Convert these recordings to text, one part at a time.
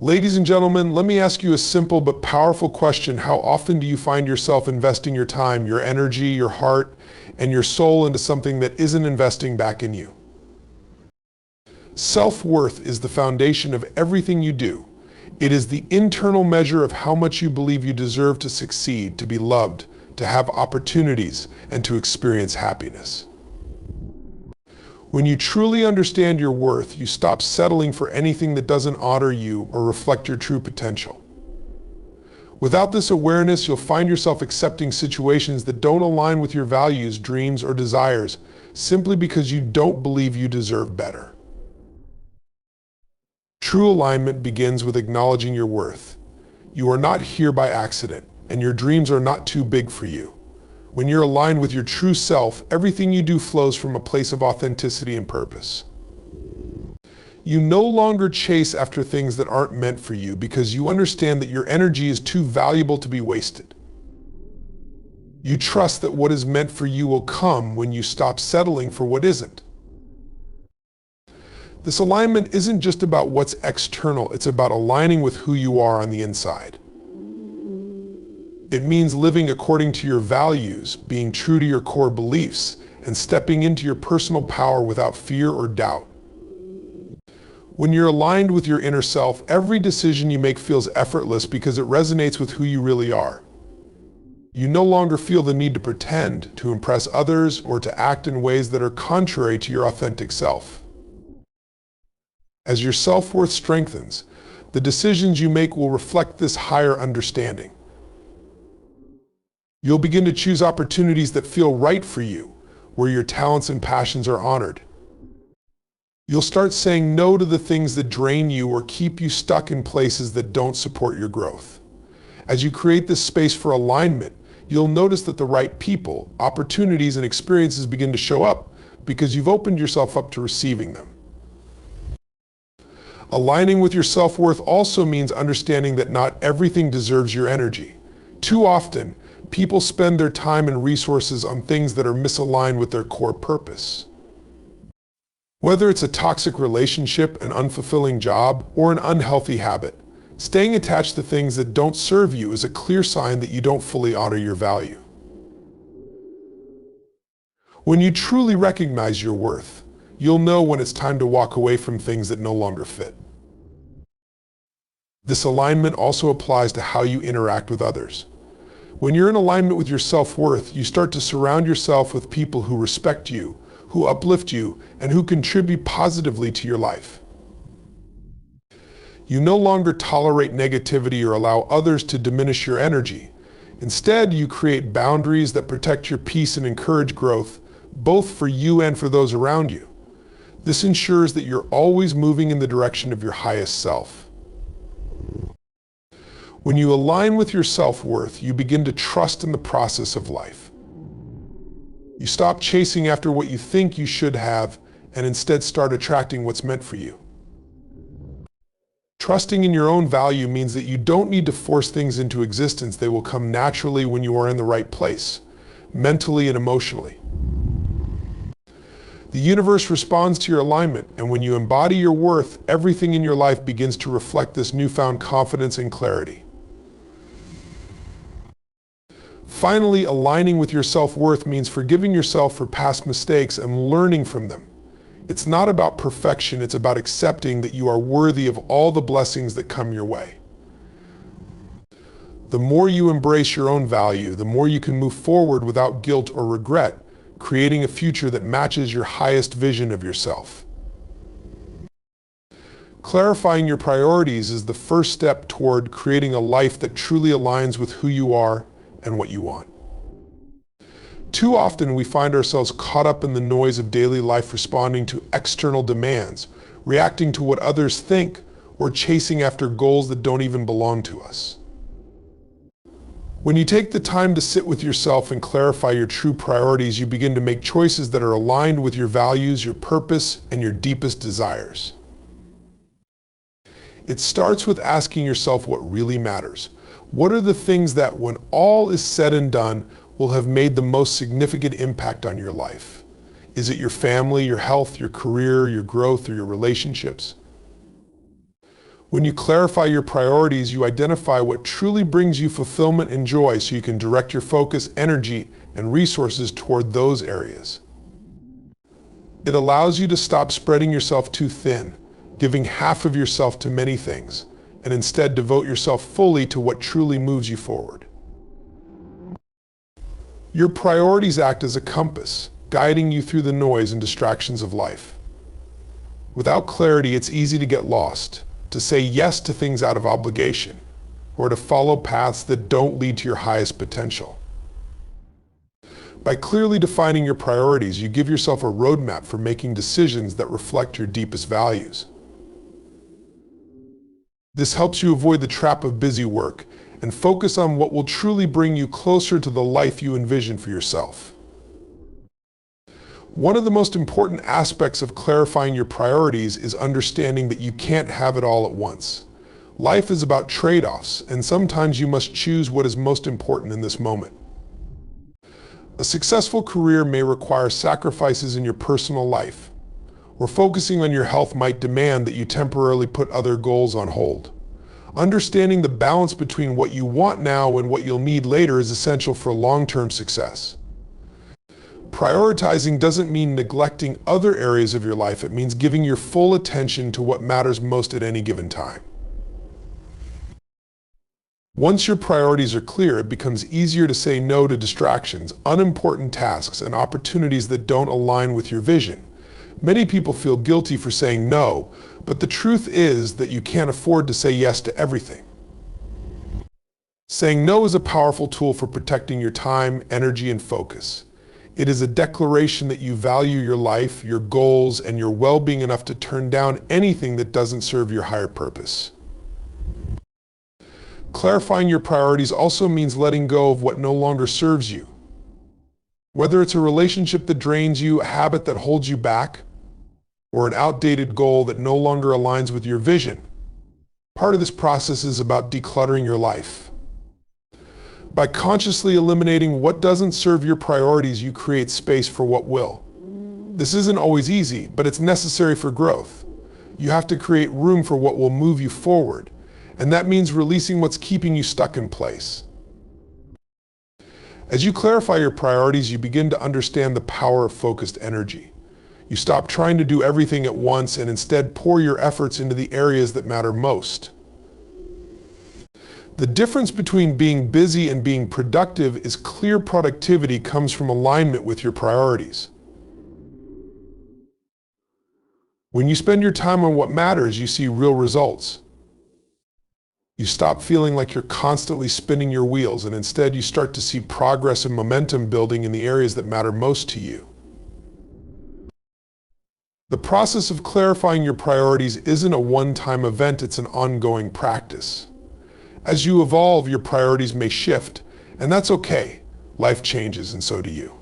Ladies and gentlemen, let me ask you a simple but powerful question. How often do you find yourself investing your time, your energy, your heart, and your soul into something that isn't investing back in you? Self-worth is the foundation of everything you do. It is the internal measure of how much you believe you deserve to succeed, to be loved, to have opportunities, and to experience happiness. When you truly understand your worth, you stop settling for anything that doesn't honor you or reflect your true potential. Without this awareness, you'll find yourself accepting situations that don't align with your values, dreams, or desires, simply because you don't believe you deserve better. True alignment begins with acknowledging your worth. You are not here by accident, and your dreams are not too big for you. When you're aligned with your true self, everything you do flows from a place of authenticity and purpose. You no longer chase after things that aren't meant for you because you understand that your energy is too valuable to be wasted. You trust that what is meant for you will come when you stop settling for what isn't. This alignment isn't just about what's external, it's about aligning with who you are on the inside. It means living according to your values, being true to your core beliefs, and stepping into your personal power without fear or doubt. When you're aligned with your inner self, every decision you make feels effortless because it resonates with who you really are. You no longer feel the need to pretend, to impress others, or to act in ways that are contrary to your authentic self. As your self-worth strengthens, the decisions you make will reflect this higher understanding. You'll begin to choose opportunities that feel right for you, where your talents and passions are honored. You'll start saying no to the things that drain you or keep you stuck in places that don't support your growth. As you create this space for alignment, you'll notice that the right people, opportunities, and experiences begin to show up because you've opened yourself up to receiving them. Aligning with your self-worth also means understanding that not everything deserves your energy. Too often, people spend their time and resources on things that are misaligned with their core purpose. Whether it's a toxic relationship, an unfulfilling job, or an unhealthy habit, staying attached to things that don't serve you is a clear sign that you don't fully honor your value. When you truly recognize your worth, you'll know when it's time to walk away from things that no longer fit. This alignment also applies to how you interact with others. When you're in alignment with your self-worth, you start to surround yourself with people who respect you, who uplift you, and who contribute positively to your life. You no longer tolerate negativity or allow others to diminish your energy. Instead, you create boundaries that protect your peace and encourage growth, both for you and for those around you. This ensures that you're always moving in the direction of your highest self. When you align with your self-worth, you begin to trust in the process of life. You stop chasing after what you think you should have and instead start attracting what's meant for you. Trusting in your own value means that you don't need to force things into existence. They will come naturally when you are in the right place, mentally and emotionally. The universe responds to your alignment, and when you embody your worth, everything in your life begins to reflect this newfound confidence and clarity. Finally, aligning with your self-worth means forgiving yourself for past mistakes and learning from them. It's not about perfection, it's about accepting that you are worthy of all the blessings that come your way. The more you embrace your own value, the more you can move forward without guilt or regret, creating a future that matches your highest vision of yourself. Clarifying your priorities is the first step toward creating a life that truly aligns with who you are and what you want. Too often we find ourselves caught up in the noise of daily life, responding to external demands, reacting to what others think, or chasing after goals that don't even belong to us. When you take the time to sit with yourself and clarify your true priorities, you begin to make choices that are aligned with your values, your purpose, and your deepest desires. It starts with asking yourself what really matters. What are the things that, when all is said and done, will have made the most significant impact on your life? Is it your family, your health, your career, your growth, or your relationships? When you clarify your priorities, you identify what truly brings you fulfillment and joy so you can direct your focus, energy, and resources toward those areas. It allows you to stop spreading yourself too thin, giving half of yourself to many things, and instead devote yourself fully to what truly moves you forward. Your priorities act as a compass, guiding you through the noise and distractions of life. Without clarity, it's easy to get lost, to say yes to things out of obligation, or to follow paths that don't lead to your highest potential. By clearly defining your priorities, you give yourself a roadmap for making decisions that reflect your deepest values. This helps you avoid the trap of busy work and focus on what will truly bring you closer to the life you envision for yourself. One of the most important aspects of clarifying your priorities is understanding that you can't have it all at once. Life is about trade-offs, and sometimes you must choose what is most important in this moment. A successful career may require sacrifices in your personal life, or focusing on your health might demand that you temporarily put other goals on hold. Understanding the balance between what you want now and what you'll need later is essential for long-term success. Prioritizing doesn't mean neglecting other areas of your life. It means giving your full attention to what matters most at any given time. Once your priorities are clear, it becomes easier to say no to distractions, unimportant tasks, and opportunities that don't align with your vision. Many people feel guilty for saying no, but the truth is that you can't afford to say yes to everything. Saying no is a powerful tool for protecting your time, energy, and focus. It is a declaration that you value your life, your goals, and your well-being enough to turn down anything that doesn't serve your higher purpose. Clarifying your priorities also means letting go of what no longer serves you. Whether it's a relationship that drains you, a habit that holds you back, or an outdated goal that no longer aligns with your vision. Part of this process is about decluttering your life. By consciously eliminating what doesn't serve your priorities, you create space for what will. This isn't always easy, but it's necessary for growth. You have to create room for what will move you forward, and that means releasing what's keeping you stuck in place. As you clarify your priorities, you begin to understand the power of focused energy. You stop trying to do everything at once and instead pour your efforts into the areas that matter most. The difference between being busy and being productive is clear. Productivity comes from alignment with your priorities. When you spend your time on what matters, you see real results. You stop feeling like you're constantly spinning your wheels, and instead you start to see progress and momentum building in the areas that matter most to you. The process of clarifying your priorities isn't a one-time event, it's an ongoing practice. As you evolve, your priorities may shift, and that's okay. Life changes, and so do you.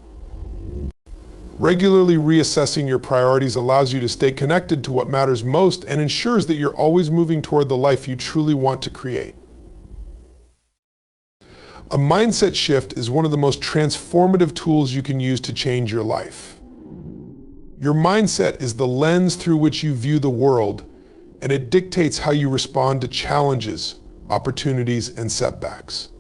Regularly reassessing your priorities allows you to stay connected to what matters most and ensures that you're always moving toward the life you truly want to create. A mindset shift is one of the most transformative tools you can use to change your life. Your mindset is the lens through which you view the world, and it dictates how you respond to challenges, opportunities, and setbacks.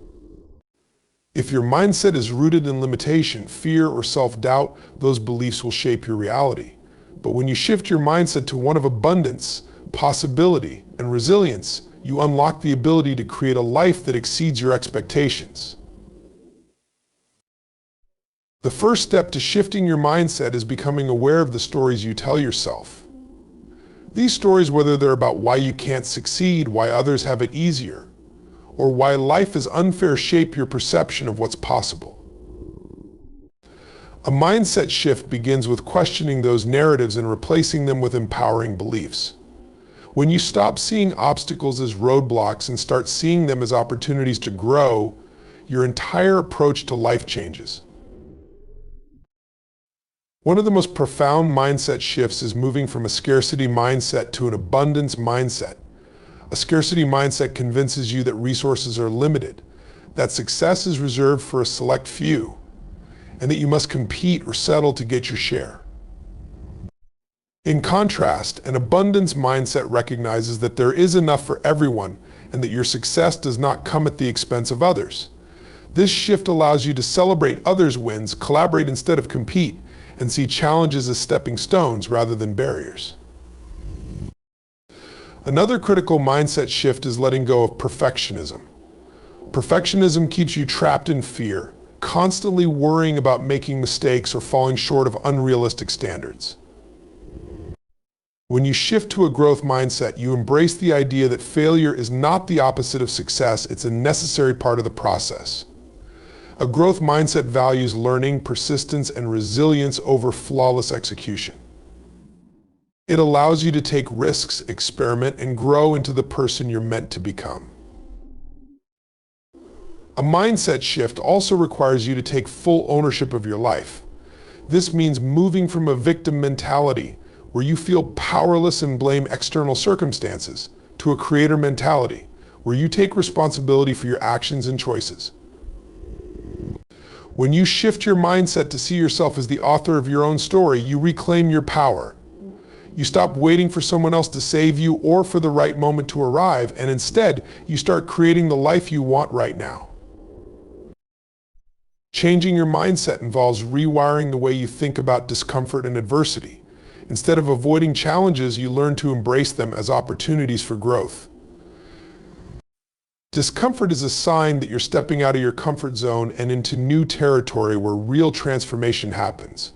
If your mindset is rooted in limitation, fear, or self-doubt, those beliefs will shape your reality. But when you shift your mindset to one of abundance, possibility, and resilience, you unlock the ability to create a life that exceeds your expectations. The first step to shifting your mindset is becoming aware of the stories you tell yourself. These stories, whether they're about why you can't succeed, why others have it easier, or why life is unfair, shape your perception of what's possible. A mindset shift begins with questioning those narratives and replacing them with empowering beliefs. When you stop seeing obstacles as roadblocks and start seeing them as opportunities to grow, your entire approach to life changes. One of the most profound mindset shifts is moving from a scarcity mindset to an abundance mindset. A scarcity mindset convinces you that resources are limited, that success is reserved for a select few, and that you must compete or settle to get your share. In contrast, an abundance mindset recognizes that there is enough for everyone and that your success does not come at the expense of others. This shift allows you to celebrate others' wins, collaborate instead of compete, and see challenges as stepping stones rather than barriers. Another critical mindset shift is letting go of perfectionism. Perfectionism keeps you trapped in fear, constantly worrying about making mistakes or falling short of unrealistic standards. When you shift to a growth mindset, you embrace the idea that failure is not the opposite of success, it's a necessary part of the process. A growth mindset values learning, persistence, and resilience over flawless execution. It allows you to take risks, experiment, and grow into the person you're meant to become. A mindset shift also requires you to take full ownership of your life. This means moving from a victim mentality, where you feel powerless and blame external circumstances, to a creator mentality, where you take responsibility for your actions and choices. When you shift your mindset to see yourself as the author of your own story, you reclaim your power. You stop waiting for someone else to save you or for the right moment to arrive, and instead, you start creating the life you want right now. Changing your mindset involves rewiring the way you think about discomfort and adversity. Instead of avoiding challenges, you learn to embrace them as opportunities for growth. Discomfort is a sign that you're stepping out of your comfort zone and into new territory where real transformation happens.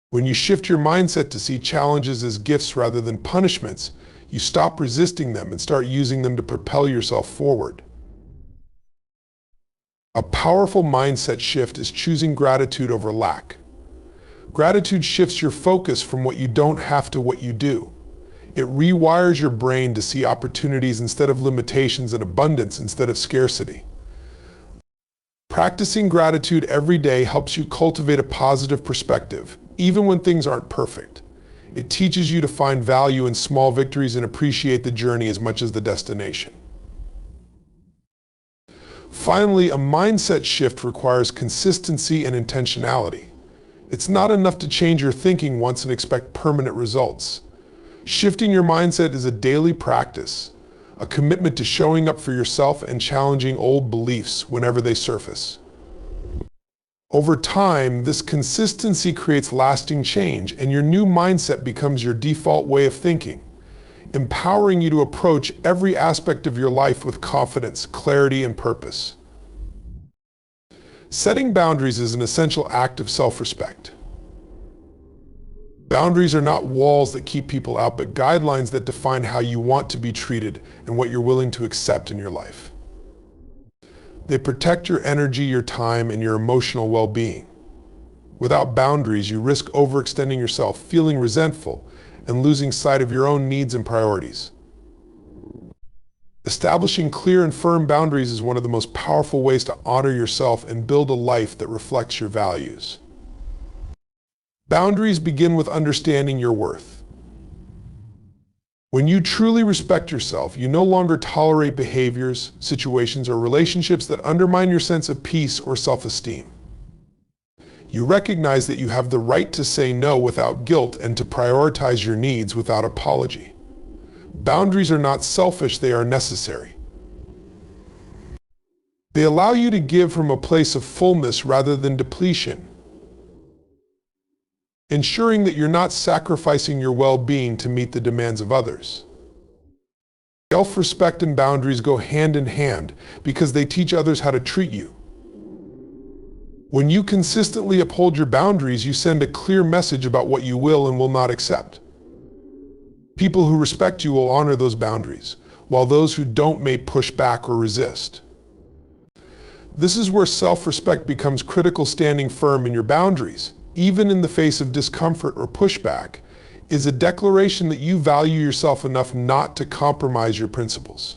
When you shift your mindset to see challenges as gifts rather than punishments, you stop resisting them and start using them to propel yourself forward. A powerful mindset shift is choosing gratitude over lack. Gratitude shifts your focus from what you don't have to what you do. It rewires your brain to see opportunities instead of limitations and abundance instead of scarcity. Practicing gratitude every day helps you cultivate a positive perspective, even when things aren't perfect. It teaches you to find value in small victories and appreciate the journey as much as the destination. Finally, a mindset shift requires consistency and intentionality. It's not enough to change your thinking once and expect permanent results. Shifting your mindset is a daily practice, a commitment to showing up for yourself and challenging old beliefs whenever they surface. Over time, this consistency creates lasting change, and your new mindset becomes your default way of thinking, empowering you to approach every aspect of your life with confidence, clarity, and purpose. Setting boundaries is an essential act of self-respect. Boundaries are not walls that keep people out, but guidelines that define how you want to be treated and what you're willing to accept in your life. They protect your energy, your time, and your emotional well-being. Without boundaries, you risk overextending yourself, feeling resentful, and losing sight of your own needs and priorities. Establishing clear and firm boundaries is one of the most powerful ways to honor yourself and build a life that reflects your values. Boundaries begin with understanding your worth. When you truly respect yourself, you no longer tolerate behaviors, situations, or relationships that undermine your sense of peace or self-esteem. You recognize that you have the right to say no without guilt and to prioritize your needs without apology. Boundaries are not selfish, they are necessary. They allow you to give from a place of fullness rather than depletion, ensuring that you're not sacrificing your well-being to meet the demands of others. Self-respect and boundaries go hand in hand because they teach others how to treat you. When you consistently uphold your boundaries, you send a clear message about what you will and will not accept. People who respect you will honor those boundaries, while those who don't may push back or resist. This is where self-respect becomes critical. Standing firm in your boundaries, even in the face of discomfort or pushback, is a declaration that you value yourself enough not to compromise your principles.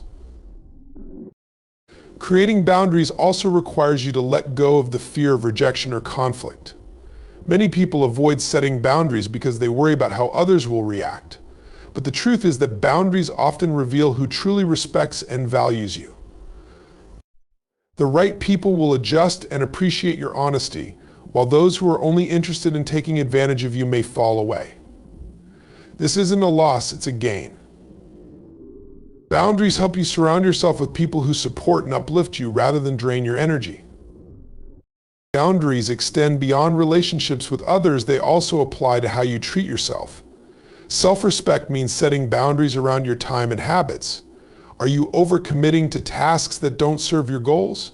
Creating boundaries also requires you to let go of the fear of rejection or conflict. Many people avoid setting boundaries because they worry about how others will react. But the truth is that boundaries often reveal who truly respects and values you. The right people will adjust and appreciate your honesty, while those who are only interested in taking advantage of you may fall away. This isn't a loss, it's a gain. Boundaries help you surround yourself with people who support and uplift you rather than drain your energy. Boundaries extend beyond relationships with others, they also apply to how you treat yourself. Self-respect means setting boundaries around your time and habits. Are you overcommitting to tasks that don't serve your goals?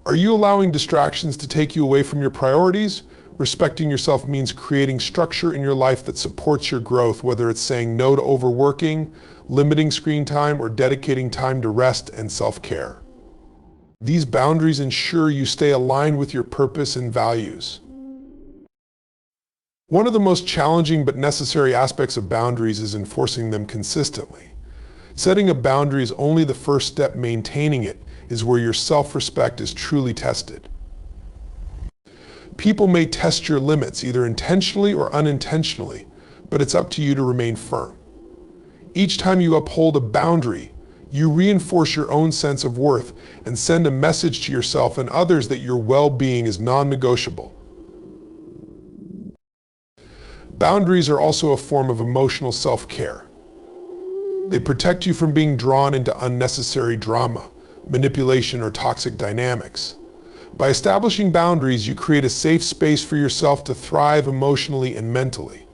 Are you allowing distractions to take you away from your priorities? Respecting yourself means creating structure in your life that supports your growth, whether it's saying no to overworking, limiting screen time, or dedicating time to rest and self-care. These boundaries ensure you stay aligned with your purpose and values. One of the most challenging but necessary aspects of boundaries is enforcing them consistently. Setting a boundary is only the first step. Maintaining it is where your self-respect is truly tested. People may test your limits, either intentionally or unintentionally, but it's up to you to remain firm. Each time you uphold a boundary, you reinforce your own sense of worth and send a message to yourself and others that your well-being is non-negotiable. Boundaries are also a form of emotional self-care. They protect you from being drawn into unnecessary drama, manipulation, or toxic dynamics. By establishing boundaries, you create a safe space for yourself to thrive emotionally and mentally.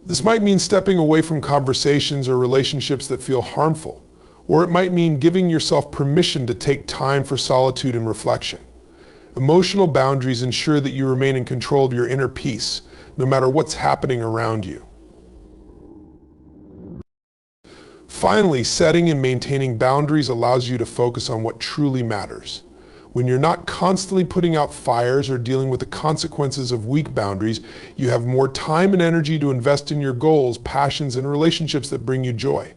This might mean stepping away from conversations or relationships that feel harmful, or it might mean giving yourself permission to take time for solitude and reflection. Emotional boundaries ensure that you remain in control of your inner peace, no matter what's happening around you. Finally, setting and maintaining boundaries allows you to focus on what truly matters. When you're not constantly putting out fires or dealing with the consequences of weak boundaries, you have more time and energy to invest in your goals, passions, and relationships that bring you joy.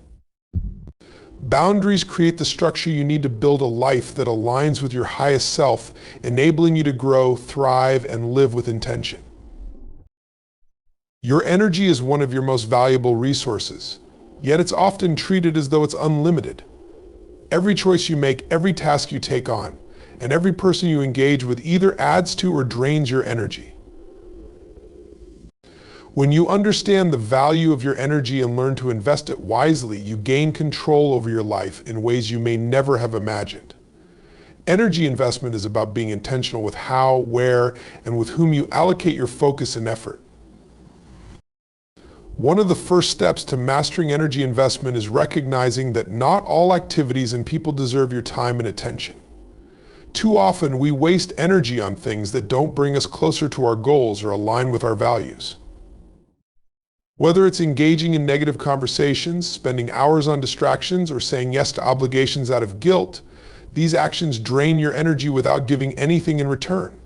Boundaries create the structure you need to build a life that aligns with your highest self, enabling you to grow, thrive, and live with intention. Your energy is one of your most valuable resources, yet it's often treated as though it's unlimited. Every choice you make, every task you take on, and every person you engage with either adds to or drains your energy. When you understand the value of your energy and learn to invest it wisely, you gain control over your life in ways you may never have imagined. Energy investment is about being intentional with how, where, and with whom you allocate your focus and effort. One of the first steps to mastering energy investment is recognizing that not all activities and people deserve your time and attention. Too often, we waste energy on things that don't bring us closer to our goals or align with our values. Whether it's engaging in negative conversations, spending hours on distractions, or saying yes to obligations out of guilt, these actions drain your energy without giving anything in return.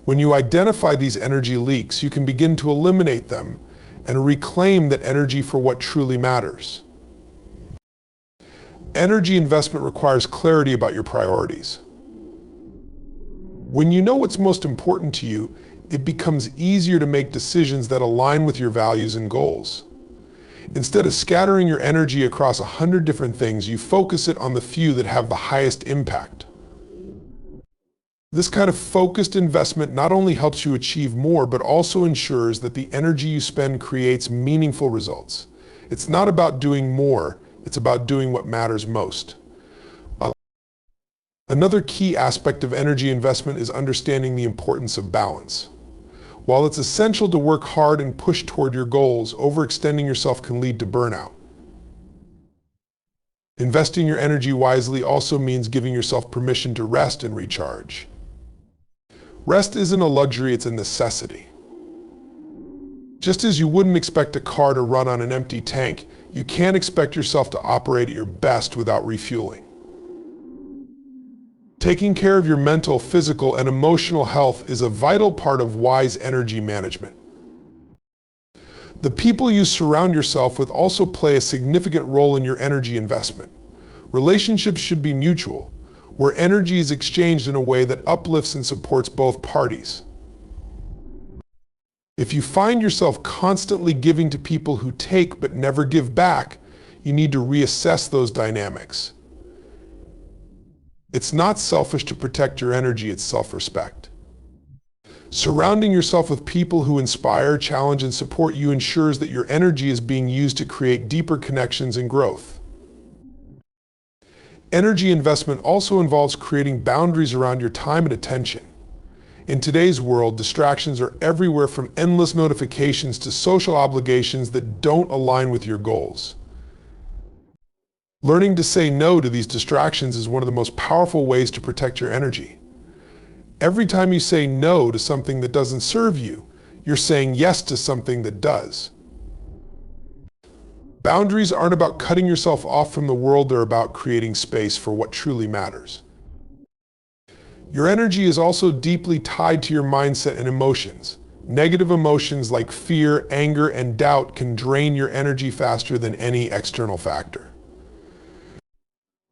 When you identify these energy leaks, you can begin to eliminate them and reclaim that energy for what truly matters. Energy investment requires clarity about your priorities. When you know what's most important to you, it becomes easier to make decisions that align with your values and goals. Instead of scattering your energy across 100 different things, you focus it on the few that have the highest impact. This kind of focused investment not only helps you achieve more, but also ensures that the energy you spend creates meaningful results. It's not about doing more, it's about doing what matters most. Another key aspect of energy investment is understanding the importance of balance. While it's essential to work hard and push toward your goals, overextending yourself can lead to burnout. Investing your energy wisely also means giving yourself permission to rest and recharge. Rest isn't a luxury, it's a necessity. Just as you wouldn't expect a car to run on an empty tank, you can't expect yourself to operate at your best without refueling. Taking care of your mental, physical, and emotional health is a vital part of wise energy management. The people you surround yourself with also play a significant role in your energy investment. Relationships should be mutual, where energy is exchanged in a way that uplifts and supports both parties. If you find yourself constantly giving to people who take but never give back, you need to reassess those dynamics. It's not selfish to protect your energy, it's self-respect. Surrounding yourself with people who inspire, challenge, and support you ensures that your energy is being used to create deeper connections and growth. Energy investment also involves creating boundaries around your time and attention. In today's world, distractions are everywhere, from endless notifications to social obligations that don't align with your goals. Learning to say no to these distractions is one of the most powerful ways to protect your energy. Every time you say no to something that doesn't serve you, you're saying yes to something that does. Boundaries aren't about cutting yourself off from the world, they're about creating space for what truly matters. Your energy is also deeply tied to your mindset and emotions. Negative emotions like fear, anger, and doubt can drain your energy faster than any external factor.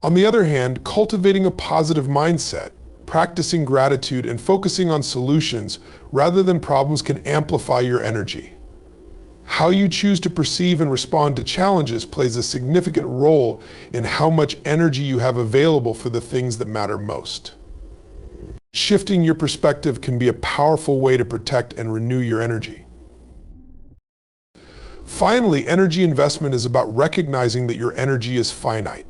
On the other hand, cultivating a positive mindset, practicing gratitude, and focusing on solutions rather than problems can amplify your energy. How you choose to perceive and respond to challenges plays a significant role in how much energy you have available for the things that matter most. Shifting your perspective can be a powerful way to protect and renew your energy. Finally, energy investment is about recognizing that your energy is finite.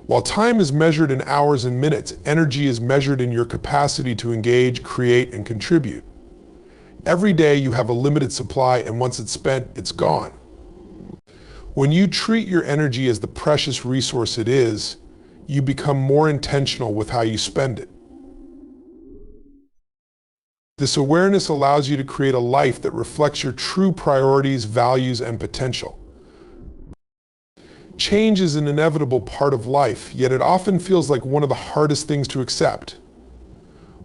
While time is measured in hours and minutes, energy is measured in your capacity to engage, create, and contribute. Every day you have a limited supply, and once it's spent, it's gone. When you treat your energy as the precious resource it is, you become more intentional with how you spend it. This awareness allows you to create a life that reflects your true priorities, values, and potential. Change is an inevitable part of life, yet it often feels like one of the hardest things to accept.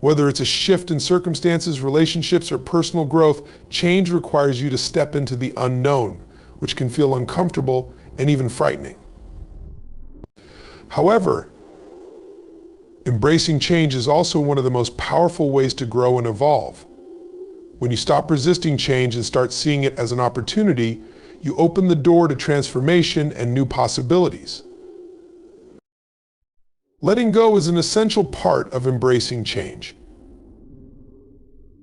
Whether it's a shift in circumstances, relationships, or personal growth, change requires you to step into the unknown, which can feel uncomfortable and even frightening. However, embracing change is also one of the most powerful ways to grow and evolve. When you stop resisting change and start seeing it as an opportunity, you open the door to transformation and new possibilities. Letting go is an essential part of embracing change.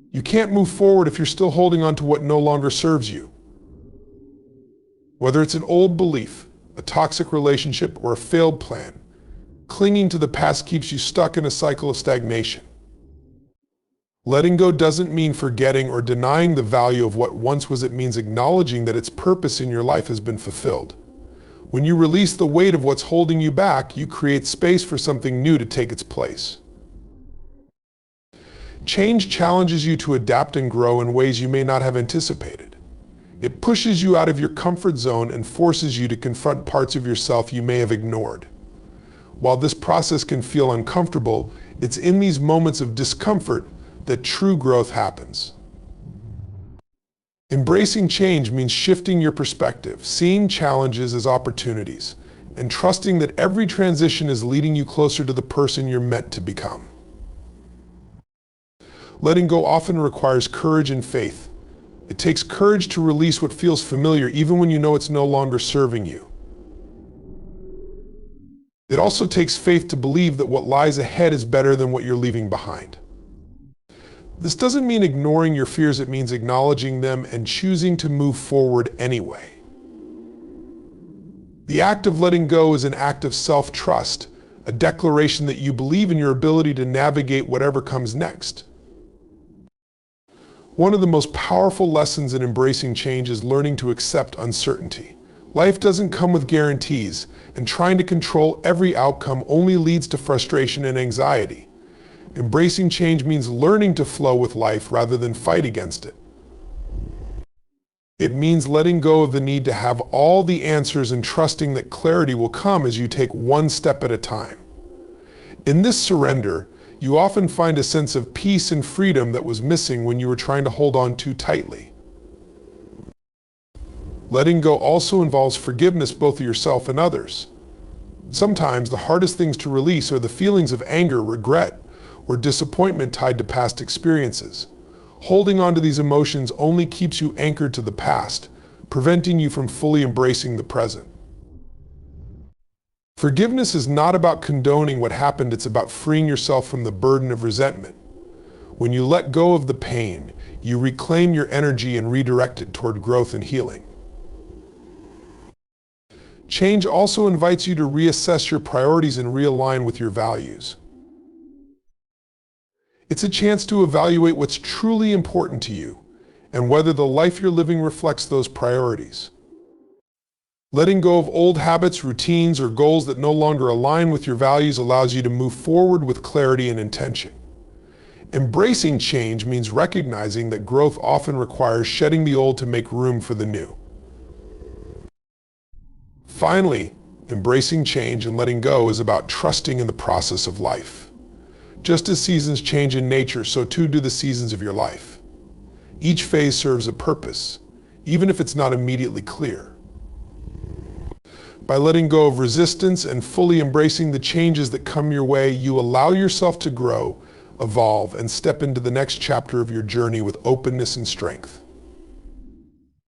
You can't move forward if you're still holding on to what no longer serves you. Whether it's an old belief, a toxic relationship, or a failed plan, clinging to the past keeps you stuck in a cycle of stagnation. Letting go doesn't mean forgetting or denying the value of what once was. It means acknowledging that its purpose in your life has been fulfilled. When you release the weight of what's holding you back, you create space for something new to take its place. Change challenges you to adapt and grow in ways you may not have anticipated. It pushes you out of your comfort zone and forces you to confront parts of yourself you may have ignored. While this process can feel uncomfortable, it's in these moments of discomfort that true growth happens. Embracing change means shifting your perspective, seeing challenges as opportunities, and trusting that every transition is leading you closer to the person you're meant to become. Letting go often requires courage and faith. It takes courage to release what feels familiar even when you know it's no longer serving you. It also takes faith to believe that what lies ahead is better than what you're leaving behind. This doesn't mean ignoring your fears, it means acknowledging them and choosing to move forward anyway. The act of letting go is an act of self-trust, a declaration that you believe in your ability to navigate whatever comes next. One of the most powerful lessons in embracing change is learning to accept uncertainty. Life doesn't come with guarantees, and trying to control every outcome only leads to frustration and anxiety. Embracing change means learning to flow with life rather than fight against it. It means letting go of the need to have all the answers and trusting that clarity will come as you take one step at a time. In this surrender, you often find a sense of peace and freedom that was missing when you were trying to hold on too tightly. Letting go also involves forgiveness, both of yourself and others. Sometimes the hardest things to release are the feelings of anger, regret, or disappointment tied to past experiences. Holding on to these emotions only keeps you anchored to the past, preventing you from fully embracing the present. Forgiveness is not about condoning what happened, it's about freeing yourself from the burden of resentment. When you let go of the pain, you reclaim your energy and redirect it toward growth and healing. Change also invites you to reassess your priorities and realign with your values. It's a chance to evaluate what's truly important to you and whether the life you're living reflects those priorities. Letting go of old habits, routines, or goals that no longer align with your values allows you to move forward with clarity and intention. Embracing change means recognizing that growth often requires shedding the old to make room for the new. Finally, embracing change and letting go is about trusting in the process of life. Just as seasons change in nature, so too do the seasons of your life. Each phase serves a purpose, even if it's not immediately clear. By letting go of resistance and fully embracing the changes that come your way, you allow yourself to grow, evolve, and step into the next chapter of your journey with openness and strength.